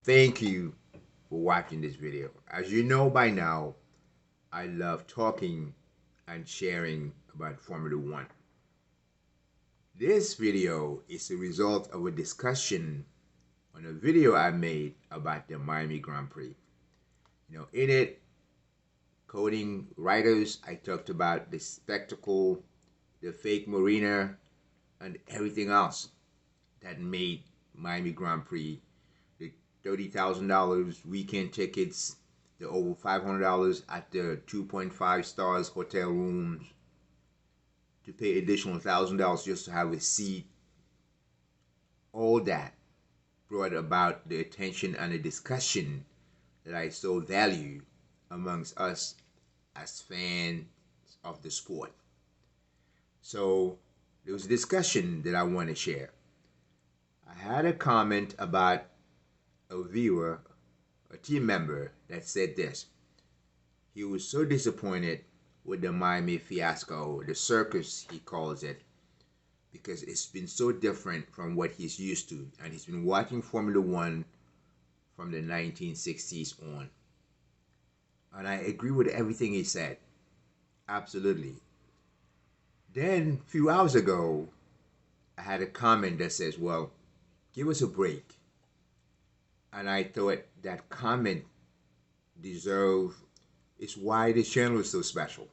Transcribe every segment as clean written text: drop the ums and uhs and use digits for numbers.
Thank you for watching this video. As you know by now, I love talking and sharing about Formula One. This video is a result of a discussion on a video I made about the Miami Grand Prix. In it, coding writers, I talked about the spectacle, the fake marina, and everything else that made Miami Grand Prix. The $30,000 weekend tickets, the over $500 at the 2.5 stars hotel rooms, to pay additional $1,000 just to have a seat. All that brought about the attention and the discussion that I so value amongst us as fans of the sport. So there was a discussion that I want to share. I had a comment about a viewer, a team member, that said this. He was so disappointed with the Miami fiasco, the circus he calls it, because it's been so different from what he's used to, and he's been watching Formula One from the 1960s on. And I agree with everything he said. Absolutely. Then, a few hours ago, I had a comment that says, well, give us a break. And I thought that comment deserved, it's why this channel is so special.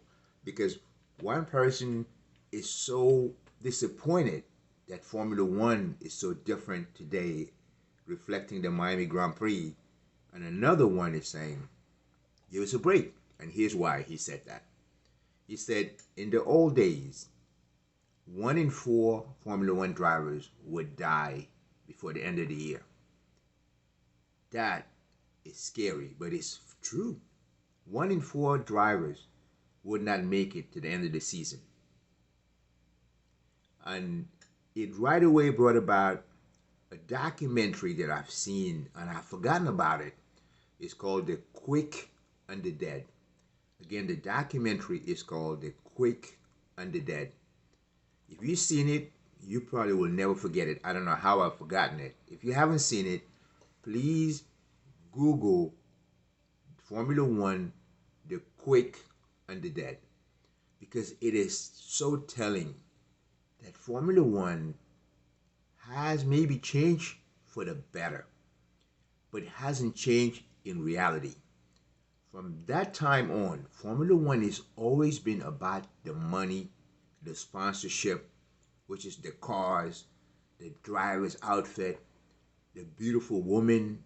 Because one person is so disappointed that Formula One is so different today, reflecting the Miami Grand Prix. And another one is saying, give us a break. And here's why he said that. He said, in the old days, 1 in 4 Formula One drivers would die before the end of the year. That is scary, but it's true. 1 in 4 drivers would not make it to the end of the season. And it right away brought about a documentary that I've seen, and I've forgotten about it. It's called The Quick and the Dead. Again, the documentary is called The Quick and the Dead. If you've seen it, you probably will never forget it. I don't know how I've forgotten it. If you haven't seen it, please Google Formula One, The Quick and the Dead, because it is so telling that Formula One has maybe changed for the better, but hasn't changed in reality. From that time on, Formula One has always been about the money, the sponsorship, which is the cars, the driver's outfit, the beautiful woman,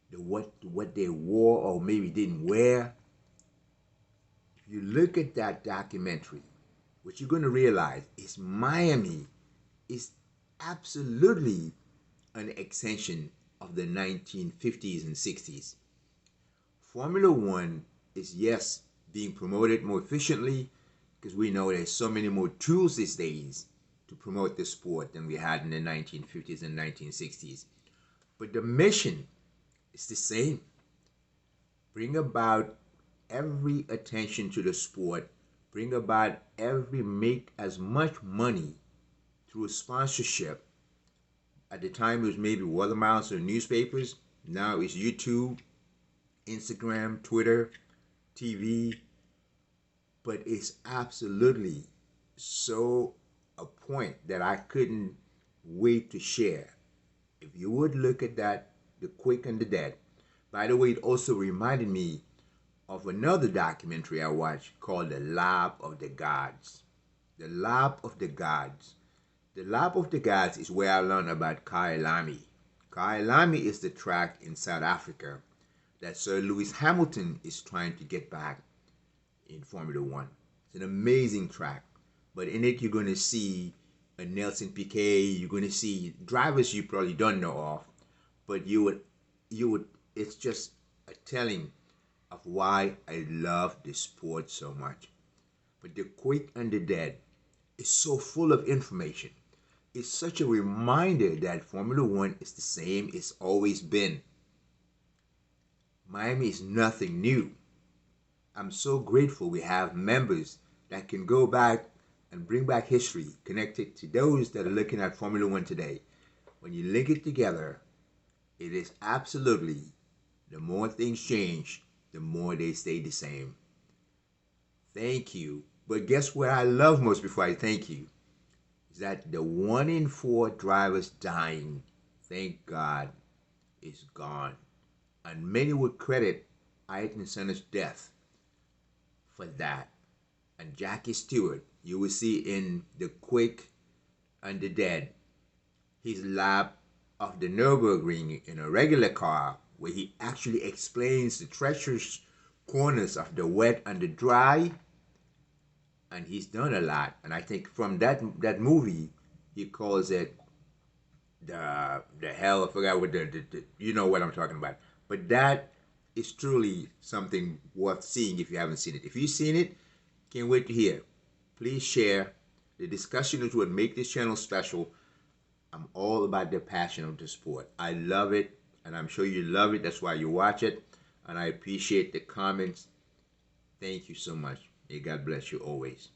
the what they wore or maybe didn't wear. If you look at that documentary, what you're going to realize is Miami is absolutely an extension of the 1950s and 60s. Formula One is, yes, being promoted more efficiently, because we know there's so many more tools these days to promote the sport than we had in the 1950s and 1960s. But the mission is the same. Bring about every attention to the sport, bring about make as much money through sponsorship. At the time it was maybe word of mouth or newspapers. Now it's YouTube, Instagram, Twitter, TV. But it's absolutely so a point that I couldn't wait to share. If you would look at that, The Quick and the Dead. By the way, it also reminded me of another documentary I watched called The Lab of the Gods. The Lab of the Gods. The Lab of the Gods is where I learned about Kyalami. Kyalami is the track in South Africa that Sir Lewis Hamilton is trying to get back in Formula One. It's an amazing track. But in it, you're going to see a Nelson Piquet. You're going to see drivers you probably don't know of. But it's just a telling of why I love this sport so much. But The Quick and the Dead is so full of information. It's such a reminder that Formula One is the same it's always been. Miami is nothing new. I'm so grateful we have members that can go back and bring back history connected to those that are looking at Formula One today. When you link it together, It is absolutely, the more things change, the more they stay the same. Thank you. But guess what I love most before I thank you? Is that the 1 in 4 drivers dying, thank God, is gone. And many would credit Ayrton Senna's death for that. And Jackie Stewart, you will see in The Quick and the Dead, his lap of the Nürburgring in a regular car, where he actually explains the treacherous corners of the wet and the dry. And he's done a lot. And I think from that movie, he calls it the hell. I forgot what the you know what I'm talking about. But that is truly something worth seeing if you haven't seen it. If you've seen it, can't wait to hear. Please share. The discussion is what make this channel special. I'm all about the passion of the sport. I love it, and I'm sure you love it. That's why you watch it. And I appreciate the comments. Thank you so much. May God bless you always.